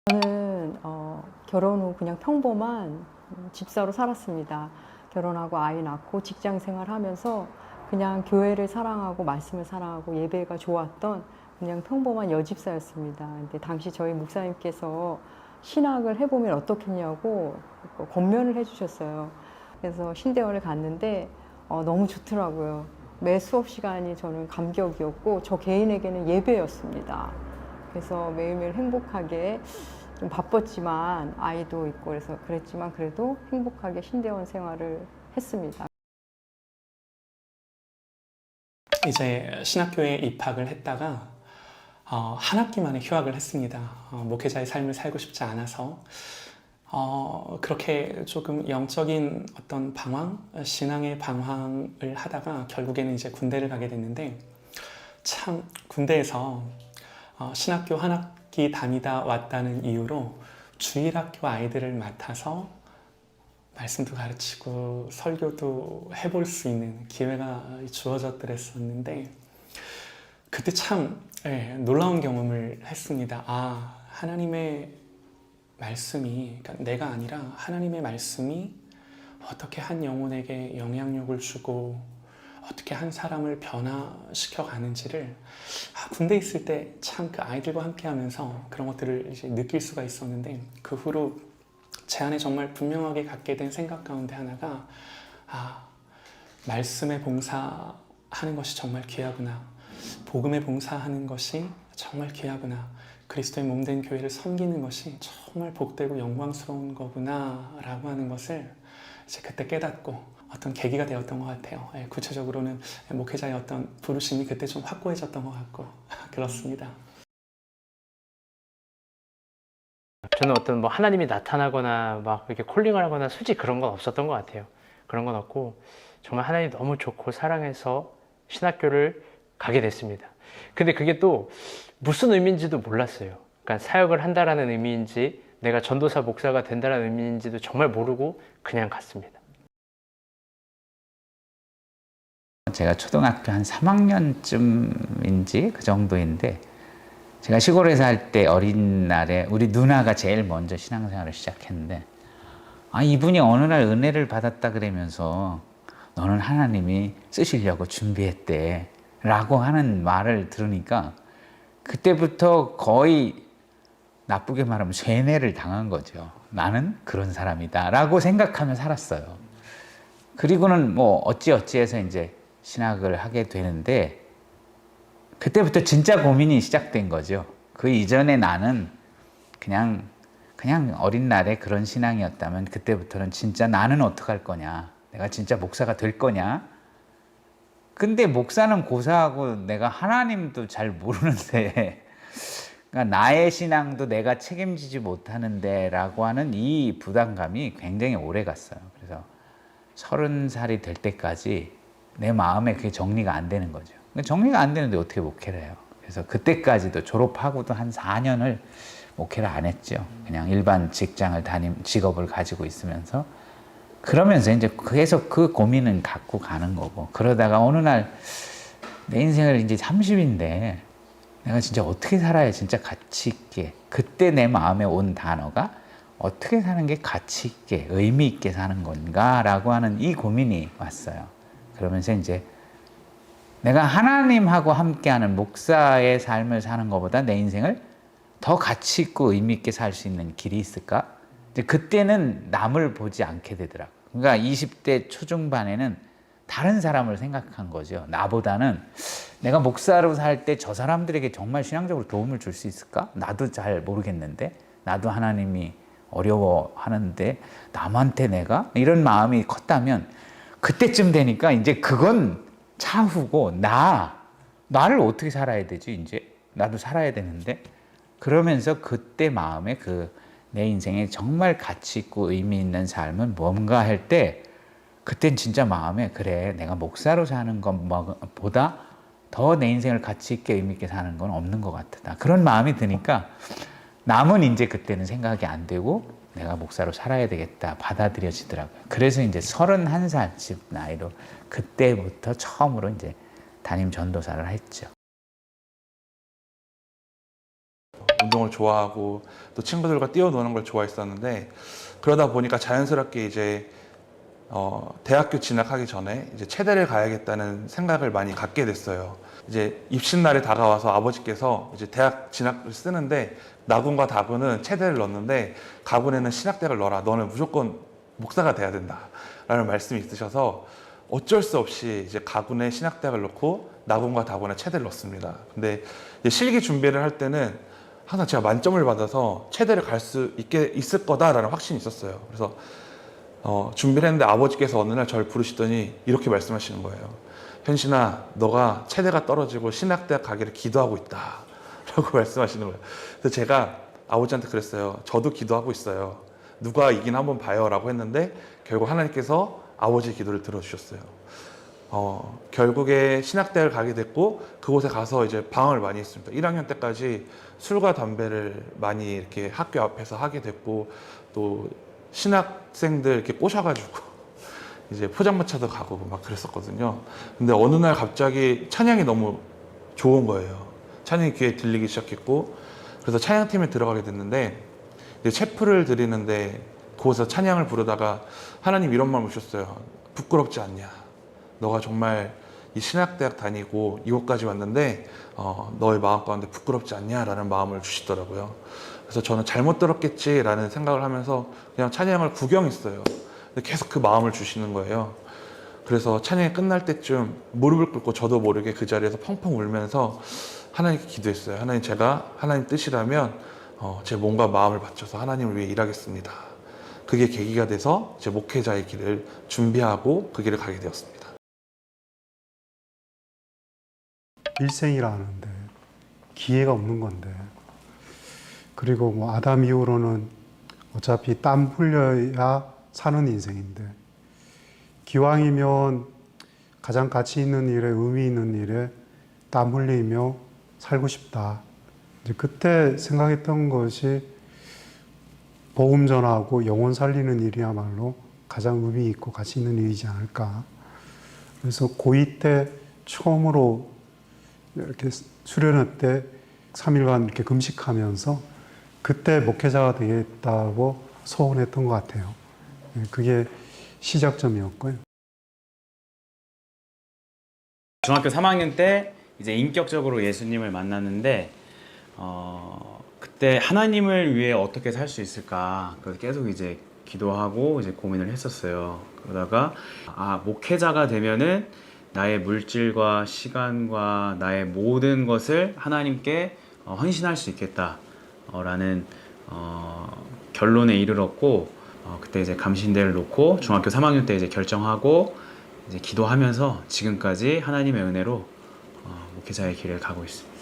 저는 결혼 후 그냥 평범한 집사로 살았습니다. 결혼하고 아이 낳고 직장 생활하면서 그냥 교회를 사랑하고 말씀을 사랑하고 예배가 좋았던 그냥 평범한 여집사였습니다. 근데 당시 저희 목사님께서 신학을 해보면 어떻겠냐고 권면을 해주셨어요. 그래서 신대원을 갔는데 너무 좋더라고요. 매 수업 시간이 저는 감격이었고 저 개인에게는 예배였습니다. 그래서 매일매일 행복하게 좀 바빴지만 아이도 있고 그래서 그랬지만 그래도 행복하게 신대원 생활을 했습니다. 이제 신학교에 입학을 했다가 한 학기 만에 휴학을 했습니다. 목회자의 삶을 살고 싶지 않아서 그렇게 조금 영적인 어떤 방황, 신앙의 방황을 하다가 결국에는 이제 군대를 가게 됐는데 참 군대에서 신학교 한 학기 다니다 왔다는 이유로 주일학교 아이들을 맡아서 말씀도 가르치고 설교도 해볼 수 있는 기회가 주어졌더랬었는데 그때 참 놀라운 경험을 했습니다. 하나님의 말씀이, 그러니까 내가 아니라 하나님의 말씀이 어떻게 한 영혼에게 영향력을 주고 어떻게 한 사람을 변화시켜 가는지를 군대에 있을 때 참 그 아이들과 함께 하면서 그런 것들을 이제 느낄 수가 있었는데 그 후로 제 안에 정말 분명하게 갖게 된 생각 가운데 하나가 말씀에 봉사하는 것이 정말 귀하구나. 복음에 봉사하는 것이 정말 귀하구나. 그리스도의 몸된 교회를 섬기는 것이 정말 복되고 영광스러운 거구나 라고 하는 것을 이제 그때 깨닫고 어떤 계기가 되었던 것 같아요. 구체적으로는 목회자의 어떤 부르심이 그때 좀 확고해졌던 것 같고 그렇습니다. 저는 어떤 뭐 하나님이 나타나거나 막 이렇게 콜링을 하거나 솔직히 그런 건 없었던 것 같아요. 그런 건 없고 정말 하나님 너무 좋고 사랑해서 신학교를 가게 됐습니다. 근데 그게 또 무슨 의미인지도 몰랐어요. 그러니까 사역을 한다라는 의미인지 내가 전도사 목사가 된다는 의미인지도 정말 모르고 그냥 갔습니다. 제가 초등학교 한 3학년쯤인지 그 정도인데 제가 시골에 살 때 어린 날에 우리 누나가 제일 먼저 신앙생활을 시작했는데 이분이 어느 날 은혜를 받았다 그러면서 너는 하나님이 쓰시려고 준비했대 라고 하는 말을 들으니까 그때부터 거의 나쁘게 말하면 쇠뇌를 당한 거죠. 나는 그런 사람이다 라고 생각하며 살았어요. 그리고는 뭐 어찌어찌해서 이제 신학을 하게 되는데 그때부터 진짜 고민이 시작된 거죠. 그 이전에 나는 그냥 어린 날에 그런 신앙이었다면 그때부터는 진짜 나는 어떡할 거냐, 내가 진짜 목사가 될 거냐. 근데 목사는 고사하고 내가 하나님도 잘 모르는데 그러니까 나의 신앙도 내가 책임지지 못하는데 라고 하는 이 부담감이 굉장히 오래 갔어요. 그래서 30살이 될 때까지 내 마음에 그게 정리가 안 되는 거죠. 정리가 안 되는데 어떻게 목회를 해요? 그래서 그때까지도 졸업하고도 한 4년을 목회를 안 했죠. 그냥 일반 직업을 가지고 있으면서 그러면서 이제 계속 그 고민은 갖고 가는 거고 그러다가 어느 날 내 인생을 이제 30인데 내가 진짜 어떻게 살아야 진짜 가치 있게 그때 내 마음에 온 단어가 어떻게 사는 게 가치 있게 의미 있게 사는 건가 라고 하는 이 고민이 왔어요. 그러면서 이제 내가 하나님하고 함께하는 목사의 삶을 사는 것보다 내 인생을 더 가치 있고 의미 있게 살 수 있는 길이 있을까? 이제 그때는 남을 보지 않게 되더라고요. 그러니까 20대 초중반에는 다른 사람을 생각한 거죠. 나보다는 내가 목사로 살 때 저 사람들에게 정말 신앙적으로 도움을 줄 수 있을까? 나도 잘 모르겠는데 나도 하나님이 어려워하는데 남한테 내가? 이런 마음이 컸다면 그때쯤 되니까 이제 그건 차후고 나를 어떻게 살아야 되지? 이제 나도 살아야 되는데 그러면서 그때 마음에 내 인생에 정말 가치 있고 의미 있는 삶은 뭔가 할 때 그땐 진짜 마음에 그래 내가 목사로 사는 것보다 더 내 인생을 가치 있게 의미 있게 사는 건 없는 것 같다. 그런 마음이 드니까 남은 이제 그때는 생각이 안 되고 내가 목사로 살아야 되겠다 받아들여지더라고요. 그래서 이제 31살쯤 나이로 그때부터 처음으로 이제 담임 전도사를 했죠. 운동을 좋아하고 또 친구들과 뛰어노는 걸 좋아했었는데, 그러다 보니까 자연스럽게 이제 대학교 진학하기 전에 이제 체대를 가야겠다는 생각을 많이 갖게 됐어요. 이제 입시날이 다가와서 아버지께서 이제 대학 진학을 쓰는데 나군과 다군은 체대를 넣었는데 가군에는 신학대학을 넣어라. 너는 무조건 목사가 돼야 된다. 라는 말씀이 있으셔서 어쩔 수 없이 이제 가군에 신학대학을 넣고 나군과 다군에 체대를 넣습니다. 근데 이제 실기 준비를 할 때는 항상 제가 만점을 받아서 체대를 갈 수 있을 거다라는 확신이 있었어요. 그래서 준비를 했는데 아버지께서 어느 날 저를 부르시더니 이렇게 말씀하시는 거예요. 현신아, 너가 체대가 떨어지고 신학대학 가기를 기도하고 있다. 라고 말씀하시는 거예요. 그래서 제가 아버지한테 그랬어요. 저도 기도하고 있어요. 누가 이긴 한번 봐요. 라고 했는데 결국 하나님께서 아버지의 기도를 들어주셨어요. 결국에 신학대학을 가게 됐고 그곳에 가서 이제 방황을 많이 했습니다. 1학년 때까지 술과 담배를 많이 이렇게 학교 앞에서 하게 됐고 또 신학생들 이렇게 꼬셔가지고 이제 포장마차도 가고 막 그랬었거든요. 근데 어느 날 갑자기 찬양이 너무 좋은 거예요. 찬양이 귀에 들리기 시작했고 그래서 찬양팀에 들어가게 됐는데 이제 체프를 드리는데 그곳에서 찬양을 부르다가 하나님 이런 말을 주셨어요. 부끄럽지 않냐? 너가 정말 이 신학대학 다니고 이곳까지 왔는데 너의 마음 가운데 부끄럽지 않냐? 라는 마음을 주시더라고요. 그래서 저는 잘못 들었겠지라는 생각을 하면서 그냥 찬양을 구경했어요. 근데 계속 그 마음을 주시는 거예요. 그래서 찬양이 끝날 때쯤 무릎을 꿇고 저도 모르게 그 자리에서 펑펑 울면서 하나님께 기도했어요. 하나님, 제가 하나님 뜻이라면 제 몸과 마음을 바쳐서 하나님을 위해 일하겠습니다. 그게 계기가 돼서 제 목회자의 길을 준비하고 그 길을 가게 되었습니다. 일생이라는데 기회가 없는 건데, 그리고 뭐 아담 이후로는 어차피 땀 흘려야 사는 인생인데, 기왕이면 가장 가치 있는 일에, 의미 있는 일에 땀 흘리며 살고 싶다. 이제 그때 생각했던 것이 복음 전하고 영혼 살리는 일이야말로 가장 의미 있고 가치 있는 일이지 않을까. 그래서 고2 때 처음으로 이렇게 수련회 때 3일간 이렇게 금식하면서 그때 목회자가 되겠다고 소원했던 것 같아요. 그게 시작점이었고요. 중학교 3학년 때 이제 인격적으로 예수님을 만났는데 그때 하나님을 위해 어떻게 살 수 있을까 그래서 계속 이제 기도하고 이제 고민을 했었어요. 그러다가 목회자가 되면은 나의 물질과 시간과 나의 모든 것을 하나님께 헌신할 수 있겠다라는 결론에 이르렀고 그때 이제 감신대를 놓고 중학교 3학년 때 이제 결정하고 이제 기도하면서 지금까지 하나님의 은혜로 목회자의 길을 가고 있습니다.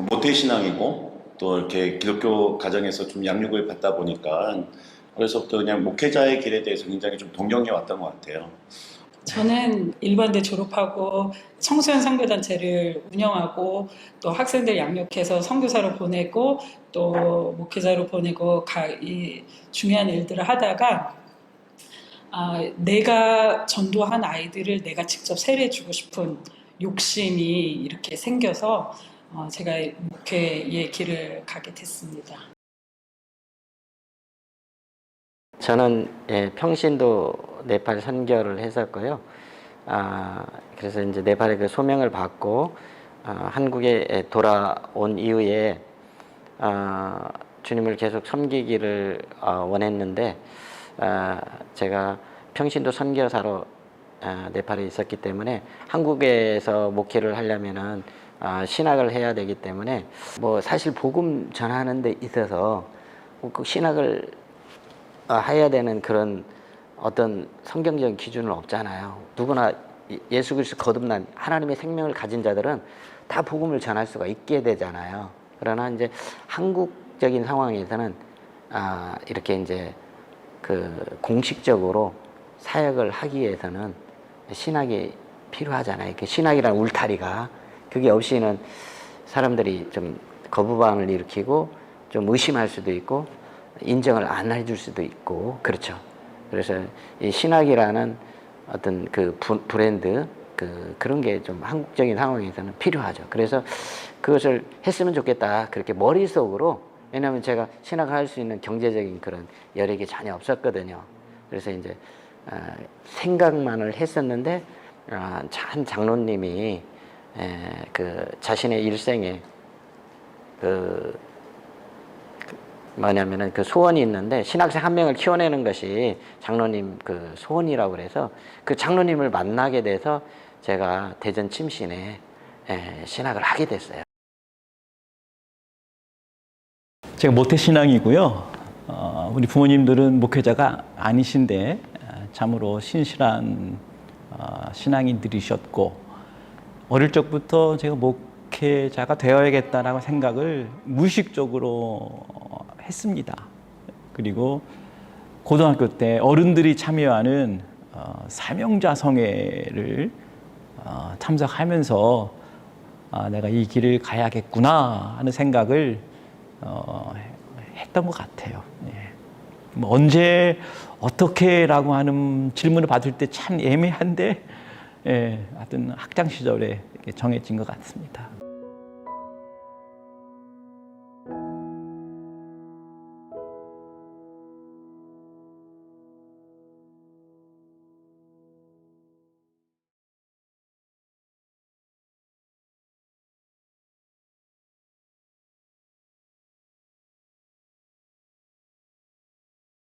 모태신앙이고 또 이렇게 기독교 가정에서 좀 양육을 받다 보니까 그래서부터 그냥 목회자의 길에 대해서 굉장히 좀 동경해 왔던 것 같아요. 저는 일반대 졸업하고 청소년 선교단체를 운영하고 또 학생들 양육해서 선교사로 보내고 또 목회자로 보내고 이 중요한 일들을 하다가 내가 전도한 아이들을 내가 직접 세례해주고 싶은 욕심이 이렇게 생겨서 제가 목회의 길을 가게 됐습니다. 저는 평신도 네팔 선교를 했었고요. 그래서 이제 네팔의 그 소명을 받고 한국에 돌아온 이후에 주님을 계속 섬기기를 원했는데 제가 평신도 선교사로 네팔에 있었기 때문에 한국에서 목회를 하려면은 신학을 해야 되기 때문에 뭐 사실 복음 전하는 데 있어서 그 신학을 해야 되는 그런 어떤 성경적인 기준은 없잖아요. 누구나 예수 그리스도 거듭난 하나님의 생명을 가진 자들은 다 복음을 전할 수가 있게 되잖아요. 그러나 이제 한국적인 상황에서는 이렇게 이제 그 공식적으로 사역을 하기 위해서는 신학이 필요하잖아요. 그 신학이라는 울타리가 그게 없이는 사람들이 좀 거부감을 일으키고 좀 의심할 수도 있고 인정을 안 해줄 수도 있고 그렇죠. 그래서 이 신학이라는 어떤 그 브랜드 그런 게 좀 한국적인 상황에서는 필요하죠. 그래서 그것을 했으면 좋겠다. 그렇게 머릿속으로, 왜냐하면 제가 신학을 할 수 있는 경제적인 그런 여력이 전혀 없었거든요. 그래서 이제 생각만을 했었는데 한 장로님이 그 자신의 일생에 뭐냐면은 그 소원이 있는데 신학생 한 명을 키워내는 것이 장로님 그 소원이라고 그래서 그 장로님을 만나게 돼서 제가 대전 침신에 신학을 하게 됐어요. 제가 모태신앙이고요. 우리 부모님들은 목회자가 아니신데 참으로 신실한 신앙인들이셨고 어릴 적부터 제가 목회자가 되어야겠다라고 생각을 무의식적으로 했습니다. 그리고 고등학교 때 어른들이 참여하는 사명자성회를 참석하면서 내가 이 길을 가야겠구나 하는 생각을 했던 것 같아요. 뭐 언제 어떻게라고 하는 질문을 받을 때 참 애매한데 하여튼 학창 시절에 정해진 것 같습니다.